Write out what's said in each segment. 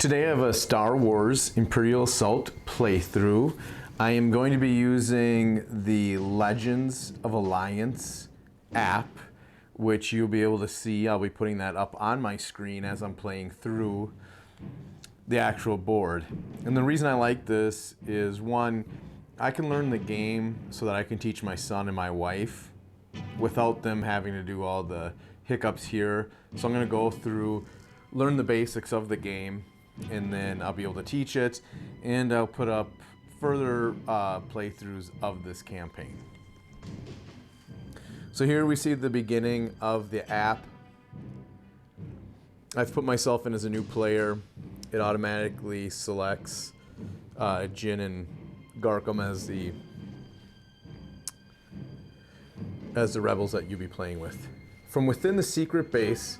Today I have a Star Wars Imperial Assault playthrough. I am going to be using the Legends of Alliance app, which you'll be able to see. I'll be putting that up on my screen as I'm playing through the actual board. And the reason I like this is, one, I can learn the game so that I can teach my son and my wife without them having to do all the hiccups here. So I'm going to go through, learn the basics of the game, and then I'll be able to teach it, and I'll put up further playthroughs of this campaign. So here we see the beginning of the app. I've put myself in as a new player. It automatically selects Jin and Garkum as the rebels that you'll be playing with. From within the secret base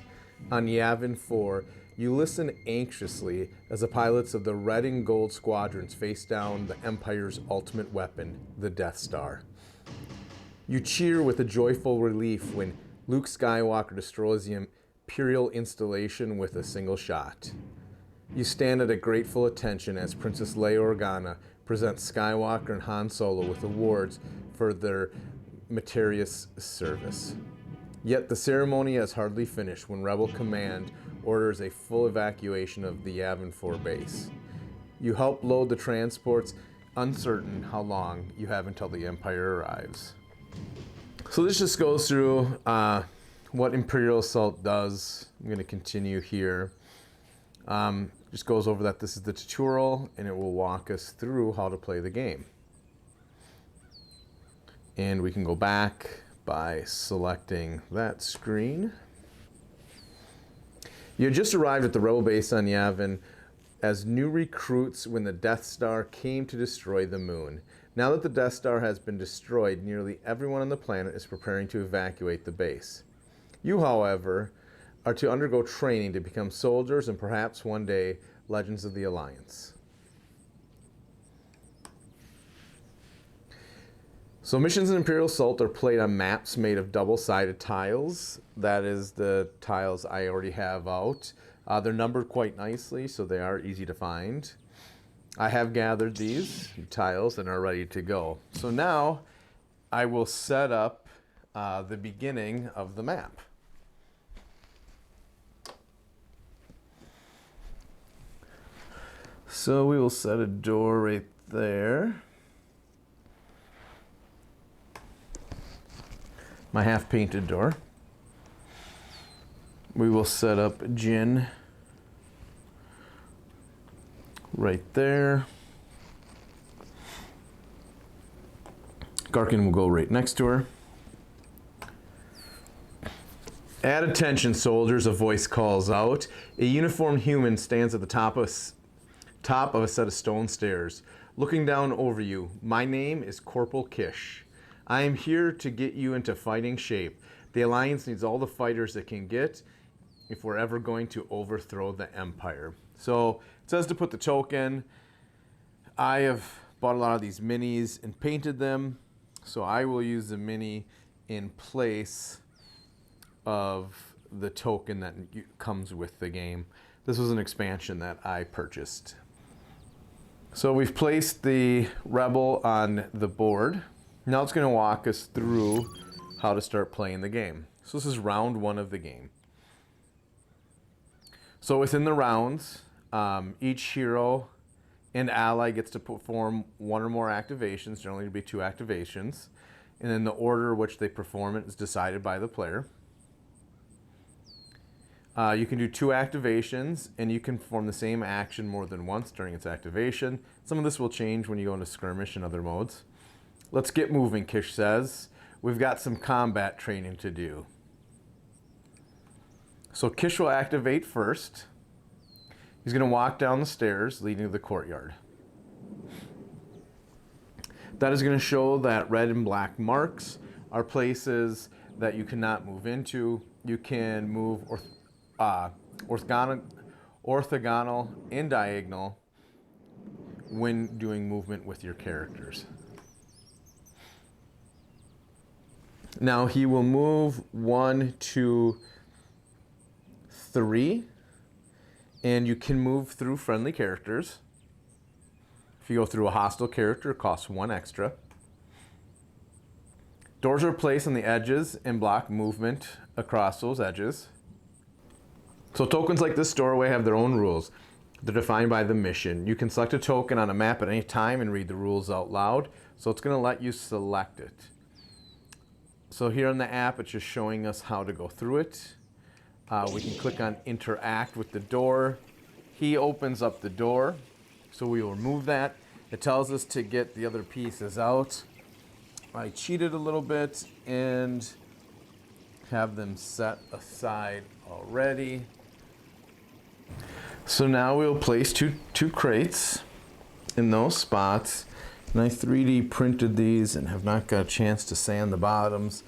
on Yavin 4, you listen anxiously as the pilots of the red and gold squadrons face down the Empire's ultimate weapon, the Death Star. You cheer with a joyful relief when Luke Skywalker destroys the Imperial installation with a single shot. You stand at a grateful attention as Princess Leia Organa presents Skywalker and Han Solo with awards for their meritorious service. Yet the ceremony has hardly finished when Rebel Command orders a full evacuation of the Yavin 4 base. You help load the transports, uncertain how long you have until the Empire arrives. So this just goes through what Imperial Assault does. I'm going to continue here. Just goes over that this is the tutorial, and it will walk us through how to play the game. And we can go back by selecting that screen. You had just arrived at the Rebel base on Yavin as new recruits when the Death Star came to destroy the moon. Now that the Death Star has been destroyed, nearly everyone on the planet is preparing to evacuate the base. You, however, are to undergo training to become soldiers and perhaps one day Legends of the Alliance. So missions in Imperial Assault are played on maps made of double-sided tiles. That is the tiles I already have out. They're numbered quite nicely, so they are easy to find. I have gathered these tiles and are ready to go. So now I will set up the beginning of the map. So we will set a door right there. My half-painted door. We will set up Jin right there. Garkin will go right next to her. At attention, soldiers, a voice calls out. A uniformed human stands at the top of a set of stone stairs, looking down over you. My name is Corporal Kish. I am here to get you into fighting shape. The Alliance needs all the fighters it can get if we're ever going to overthrow the Empire. So it says to put the token. I have bought a lot of these minis and painted them, so I will use the mini in place of the token that comes with the game. This was an expansion that I purchased. So we've placed the Rebel on the board. Now it's going to walk us through how to start playing the game. So this is round one of the game. So within the rounds, each hero and ally gets to perform one or more activations, generally to be 2 activations, and then the order which they perform it is decided by the player. You can do 2 activations, and you can perform the same action more than once during its activation. Some of this will change when you go into skirmish and other modes. Let's get moving, Kish says. We've got some combat training to do. So Kish will activate first. He's going to walk down the stairs leading to the courtyard. That is going to show that red and black marks are places that you cannot move into. You can move orthogonal and diagonal when doing movement with your characters. Now he will move 1, 2, 3, And you can move through friendly characters. If you go through a hostile character, it costs 1 extra. Doors are placed on the edges and block movement across those edges. So tokens like this doorway have their own rules. They're defined by the mission. You can select a token on a map at any time and read the rules out loud. So it's going to let you select it. So here in the app, it's just showing us how to go through it. We can click on interact with the door. He opens up the door. So we will remove that. It tells us to get the other pieces out. I cheated a little bit and have them set aside already. So now we'll place two crates in those spots. And I 3D printed these and have not got a chance to sand the bottoms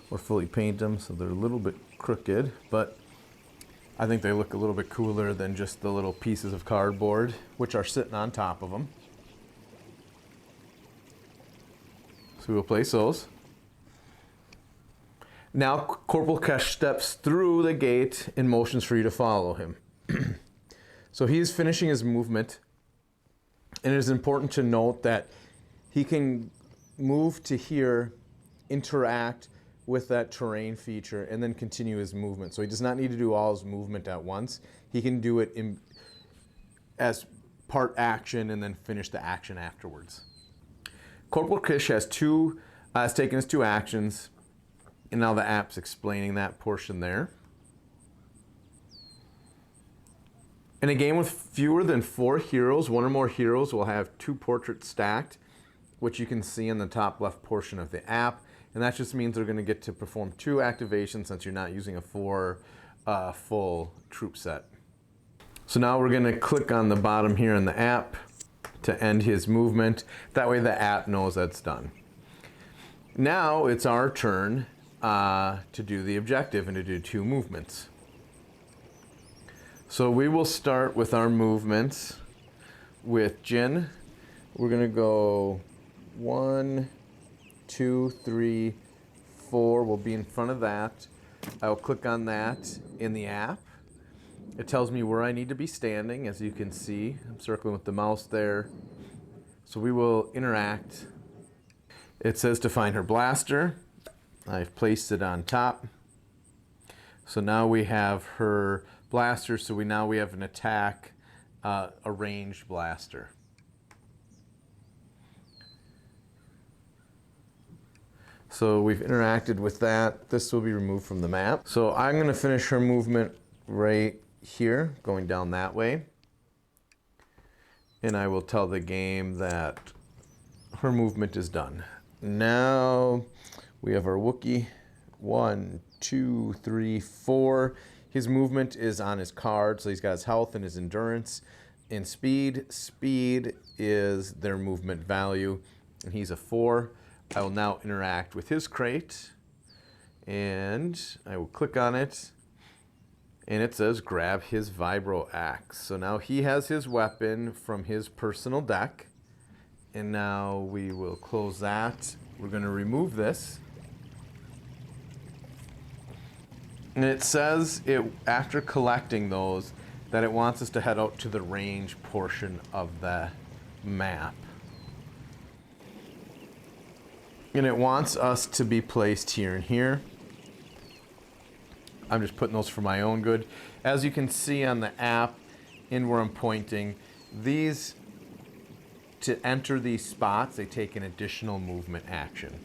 or fully paint them, so they're a little bit crooked, but I think they look a little bit cooler than just the little pieces of cardboard, which are sitting on top of them. So we'll place those. Now Corporal Kesh steps through the gate and motions for you to follow him. So he's finishing his movement, and it is important to note that he can move to here, interact with that terrain feature, and then continue his movement. So he does not need to do all his movement at once. He can do it as part action and then finish the action afterwards. Corporal Kish has taken his 2 actions, and now the app's explaining that portion there. In a game with fewer than 4 heroes, 1 or more heroes will have 2 portraits stacked, which you can see in the top left portion of the app. And that just means they're going to get to perform 2 activations since you're not using a 4 full troop set. So now we're going to click on the bottom here in the app to end his movement. That way the app knows that's done. Now it's our turn to do the objective and to do 2 movements. So we will start with our movements with Jin. We're going to go 1, 2, 3, 4. We'll be in front of that. I'll click on that in the app. It tells me where I need to be standing, as you can see. I'm circling with the mouse there. So we will interact. It says to find her blaster. I've placed it on top. So now we have her blaster, so now we have an attack, a ranged blaster. So we've interacted with that. This will be removed from the map. So I'm going to finish her movement right here, going down that way. And I will tell the game that her movement is done. Now we have our Wookiee. 1, 2, 3, 4. His movement is on his card, so he's got his health and his endurance and speed. Speed is their movement value, and he's a 4. I will now interact with his crate, and I will click on it, and it says grab his vibro axe. So now he has his weapon from his personal deck, and now we will close that. We're going to remove this. And it says, after collecting those, that it wants us to head out to the range portion of the map. And it wants us to be placed here and here. I'm just putting those for my own good. As you can see on the app, and where I'm pointing, these, to enter these spots, they take an additional movement action.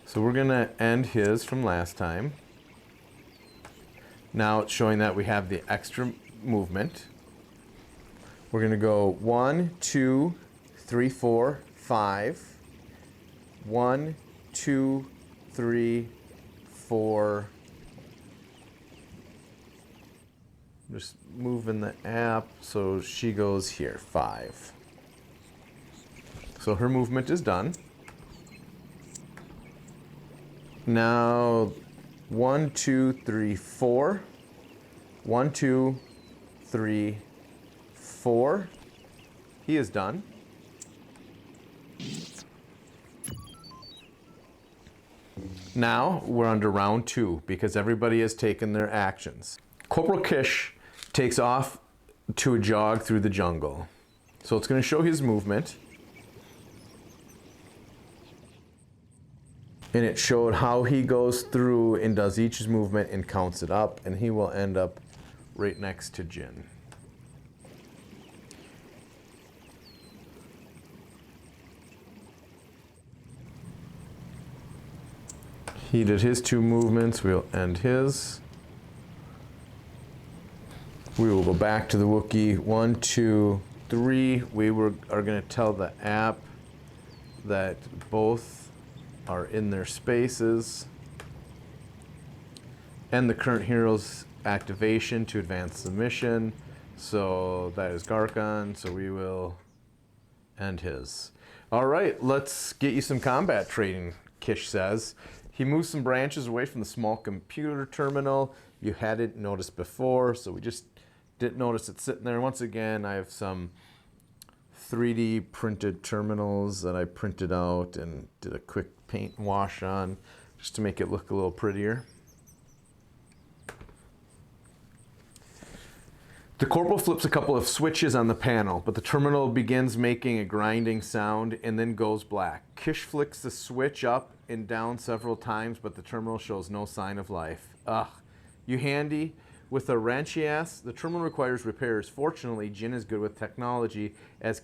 So we're going to end his from last time. Now it's showing that we have the extra movement. We're going to go 1, 2, 3, 4, 5. 1, 2, 3, 4. Just moving the app so she goes here, 5. So her movement is done. Now 1, 2, 3, 4. 1, 2, 3, 4. He is done. Now we're under round 2 because everybody has taken their actions. Corporal Kish takes off to a jog through the jungle. So it's going to show his movement. And it showed how he goes through and does each movement and counts it up, and he will end up right next to Jin. He did his 2 movements, we'll end his. We will go back to the Wookiee. 1, 2, 3. Are going to tell the app that both are in their spaces. End the current hero's activation to advance the mission. So that is Garkon, so we will end his. All right, let's get you some combat training, Kish says. He moves some branches away from the small computer terminal you hadn't noticed before, so we just didn't notice it sitting there. Once again, I have some 3D printed terminals that I printed out and did a quick paint and wash on just to make it look a little prettier. The corporal flips a couple of switches on the panel, but the terminal begins making a grinding sound and then goes black. Kish flicks the switch up and down several times, but the terminal shows no sign of life. Ugh. You handy? With a wrench, he asks. The terminal requires repairs. Fortunately, Jin is good with technology, as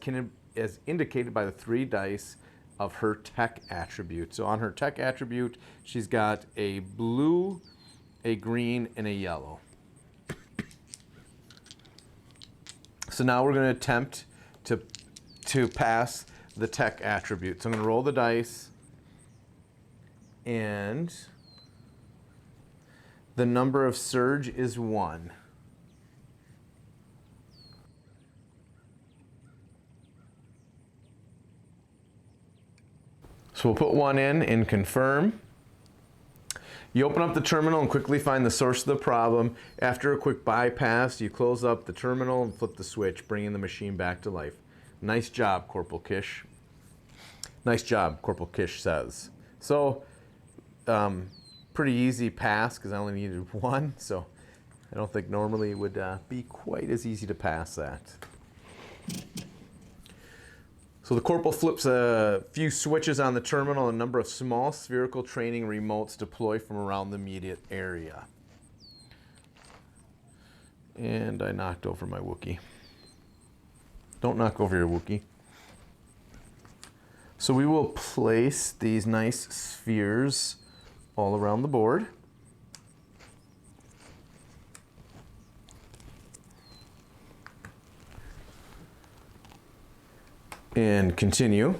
indicated by the 3 dice of her tech attribute. So on her tech attribute, she's got a blue, a green, and a yellow. So now we're going to attempt to pass the tech attribute. So I'm going to roll the dice, and the number of surge is 1. So we'll put 1 in and confirm. You open up the terminal and quickly find the source of the problem. After a quick bypass, you close up the terminal and flip the switch, bringing the machine back to life. Nice job, Corporal Kish. Nice job, Corporal Kish says. So, pretty easy pass because I only needed 1, so I don't think normally it would be quite as easy to pass that. So the corporal flips a few switches on the terminal, and a number of small spherical training remotes deploy from around the immediate area. And I knocked over my Wookiee. Don't knock over your Wookiee. So we will place these nice spheres all around the board. And continue.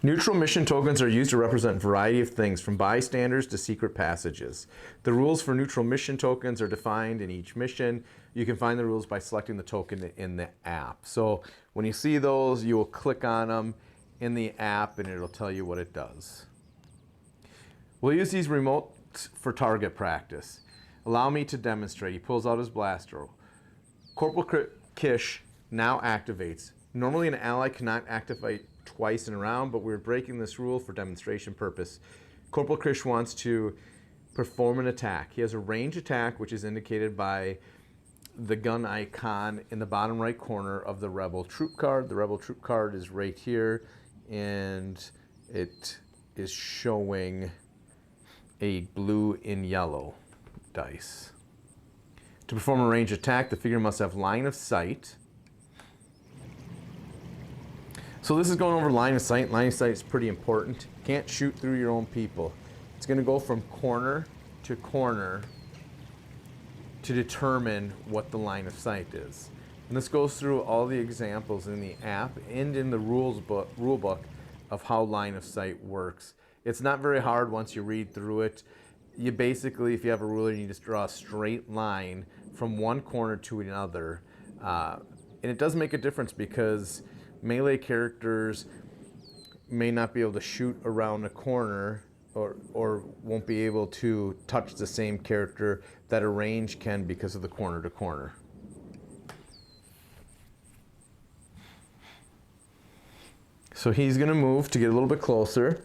Neutral mission tokens are used to represent a variety of things, from bystanders to secret passages. The rules for neutral mission tokens are defined in each mission. You can find the rules by selecting the token in the app. So when you see those, you will click on them in the app and it'll tell you what it does. We'll use these remotes for target practice. Allow me to demonstrate. He pulls out his blaster. Corporal Kish now activates. Normally an ally cannot activate twice in a round, but we're breaking this rule for demonstration purpose. Corporal Kish wants to perform an attack. He has a range attack, which is indicated by the gun icon in the bottom right corner of the Rebel Troop card. The Rebel Troop card is right here, and it is showing a blue and yellow dice. To perform a range attack, the figure must have line of sight. So this is going over line of sight. Line of sight is pretty important. You can't shoot through your own people. It's going to go from corner to corner to determine what the line of sight is. And this goes through all the examples in the app and in the rule book of how line of sight works. It's not very hard once you read through it. You basically, if you have a ruler, you just draw a straight line from one corner to another. And it does make a difference because melee characters may not be able to shoot around a corner or won't be able to touch the same character that a range can because of the corner to corner. So he's going to move to get a little bit closer.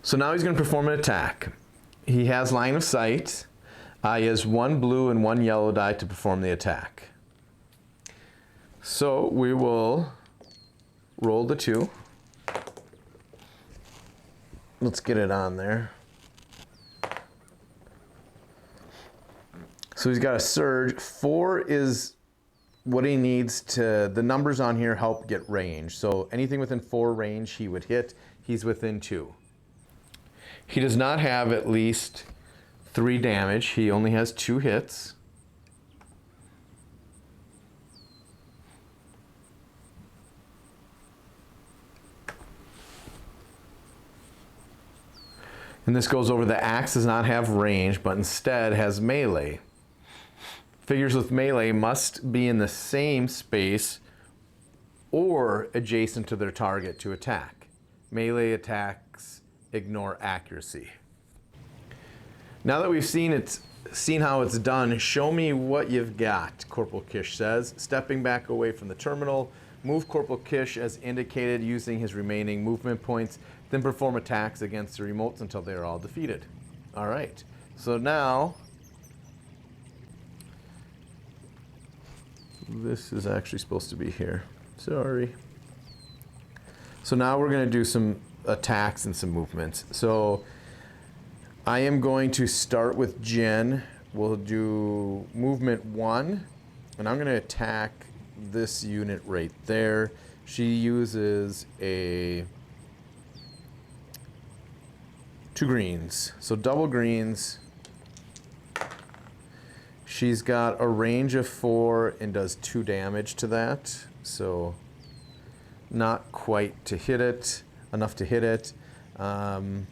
So now he's going to perform an attack. He has line of sight. He has 1 blue and 1 yellow die to perform the attack. So we will roll the 2. Let's get it on there. So he's got a surge. 4 is what he needs to, the numbers on here help get range. So anything within 4 range he would hit. He's within 2. He does not have at least 3 damage. He only has 2 hits. And this goes over the axe does not have range, but instead has melee. Figures with melee must be in the same space or adjacent to their target to attack. Melee attacks ignore accuracy. Now that we've seen how it's done, show me what you've got, Corporal Kish says. Stepping back away from the terminal, move Corporal Kish as indicated using his remaining movement points, then perform attacks against the remotes until they are all defeated. All right, so now, this is actually supposed to be here. Sorry. So now we're going to do some attacks and some movements. So I am going to start with Jen. We'll do movement 1, and I'm going to attack this unit right there. She uses a 2 greens, so double greens. She's got a range of 4 and does 2 damage to that, so not quite to hit it, enough to hit it. So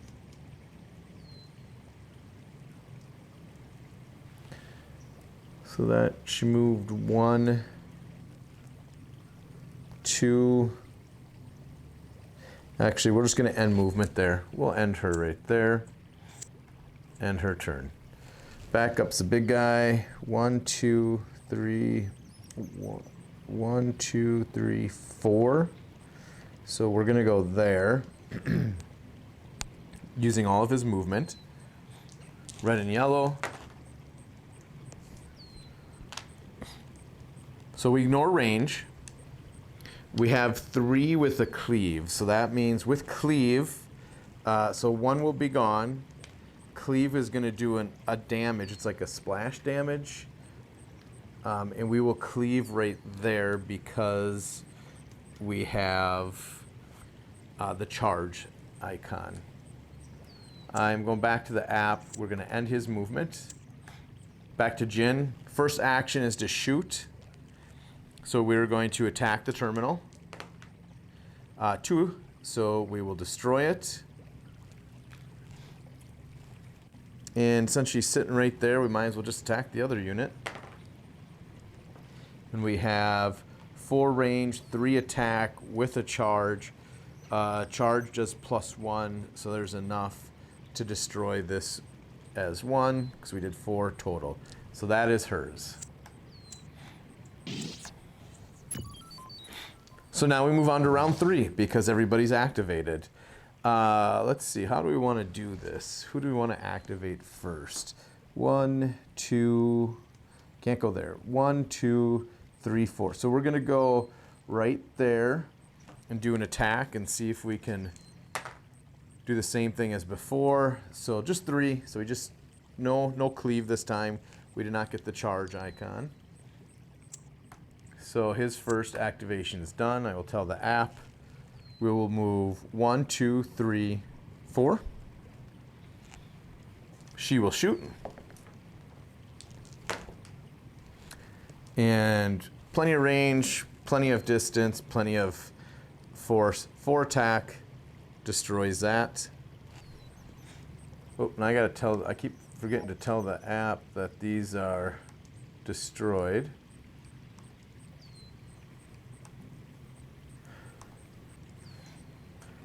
that she moved 1, 2. Actually, we're just going to end movement there. We'll end her right there. End her turn. Back up's the big guy. 1, 2, 3. 1, 2, 3, 4. So we're going to go there. Using all of his movement. Red and yellow. So we ignore range. We have 3 with a cleave. So that means with cleave, so 1 will be gone. Cleave is going to do a damage. It's like a splash damage. And we will cleave right there because we have the charge icon. I'm going back to the app. We're going to end his movement. Back to Jin. First action is to shoot. So we're going to attack the terminal. 2, so we will destroy it. And since she's sitting right there, we might as well just attack the other unit. And we have 4 range, 3 attack with a charge. Charge does +1, so there's enough to destroy this as 1, because we did 4 total. So that is hers. So now we move on to round 3 because everybody's activated. Let's see, how do we want to do this? Who do we want to activate first? 1, 2, can't go there. 1, 2, 3, 4. So we're going to go right there and do an attack and see if we can do the same thing as before. So just 3. So we just, no cleave this time. We did not get the charge icon. So his first activation is done. I will tell the app. We will move 1, 2, 3, 4. She will shoot. And plenty of range, plenty of distance, plenty of force. 4 attack destroys that. Oh, and I keep forgetting to tell the app that these are destroyed.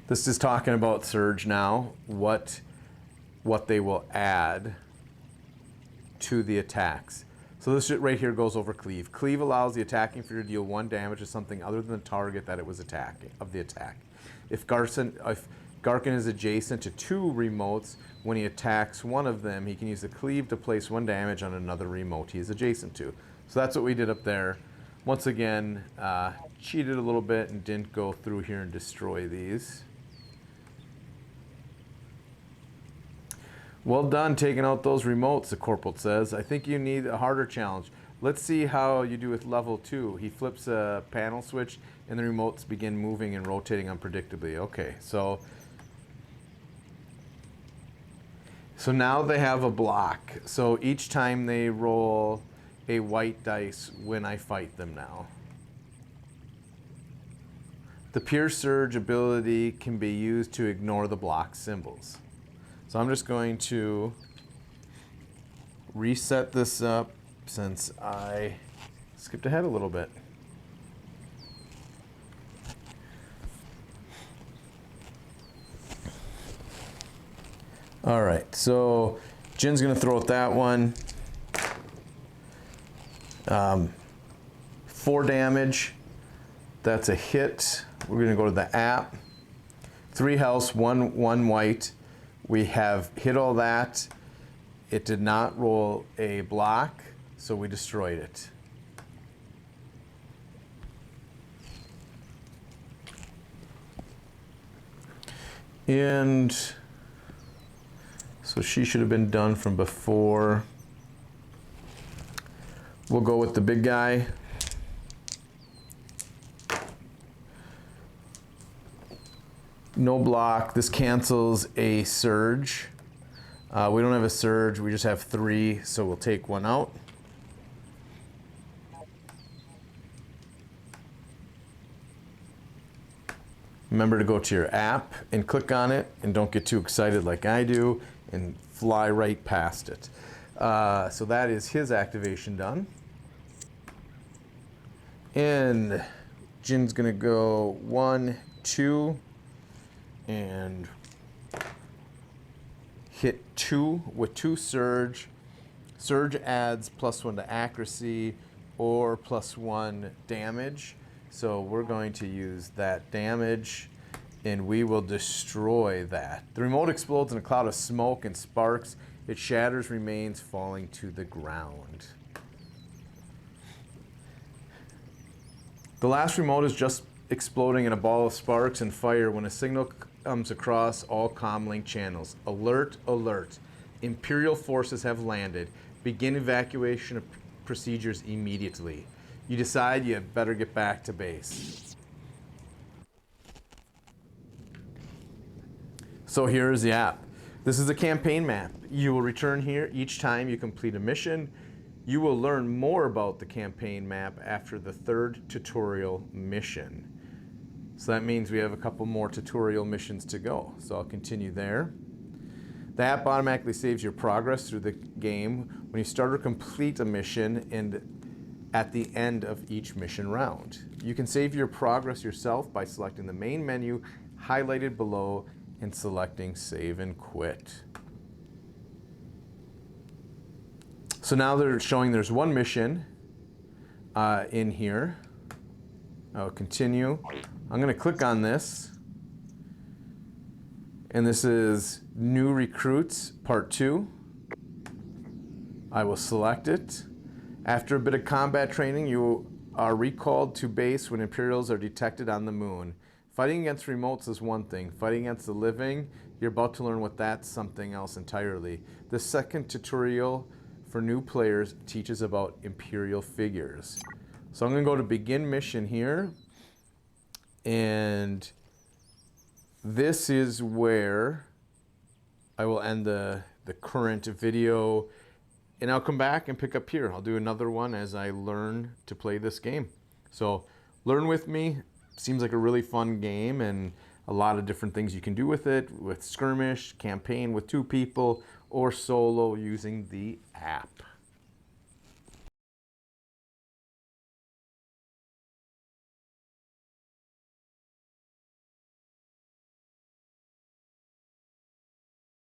This is talking about Surge now, what they will add to the attacks. So this shit right here goes over Cleave. Cleave allows the attacking figure to deal 1 damage to something other than the target that it was attacking, of the attack. If Garkin is adjacent to 2 remotes. When he attacks one of them, he can use the cleave to place 1 damage on another remote he is adjacent to. So that's what we did up there. Once again, cheated a little bit and didn't go through here and destroy these. Well done taking out those remotes, the corporal says. I think you need a harder challenge. Let's see how you do with level 2. He flips a panel switch and the remotes begin moving and rotating unpredictably. Okay, so now they have a block. So each time they roll a white dice when I fight them now. The Pure Surge ability can be used to ignore the block symbols. So I'm just going to reset this up since I skipped ahead a little bit. All right, so Jin's gonna throw at that one. 4 damage, that's a hit. We're gonna go to the app. 3 health, 1 white. We have hit all that. It did not roll a block, so we destroyed it. And so she should have been done from before. We'll go with the big guy. No block. This cancels a surge. We don't have a surge. We just have 3, so we'll take 1 out. Remember to go to your app and click on it, and don't get too excited like I do and fly right past it. So that is his activation done. And Jin's gonna go 1, 2, and hit 2 with 2 surge. Surge adds +1 to accuracy or +1 damage. So we're going to use that damage and we will destroy that. The remote explodes in a cloud of smoke and sparks. It shatters, remains falling to the ground. The last remote is just exploding in a ball of sparks and fire when a signal comes across all comlink channels. Alert, alert. Imperial forces have landed. Begin evacuation procedures immediately. You decide you better get back to base. So here is the app. This is a campaign map. You will return here each time you complete a mission. You will learn more about the campaign map after the 3rd tutorial mission. So that means we have a couple more tutorial missions to go. So I'll continue there. The app automatically saves your progress through the game when you start or complete a mission and at the end of each mission round. You can save your progress yourself by selecting the main menu highlighted below and selecting Save and Quit. So now they're showing there's 1 mission in here. I'll continue. I'm going to click on this. And this is New Recruits Part 2. I will select it. After a bit of combat training, you are recalled to base when Imperials are detected on the moon. Fighting against remotes is one thing. Fighting against the living, you're about to learn what that's something else entirely. The 2nd tutorial for new players teaches about Imperial figures. So I'm going to go to begin mission here. And this is where I will end the current video. And I'll come back and pick up here. I'll do another one as I learn to play this game. So learn with me. Seems like a really fun game and a lot of different things you can do with it, with skirmish, campaign with 2 people, or solo using the app.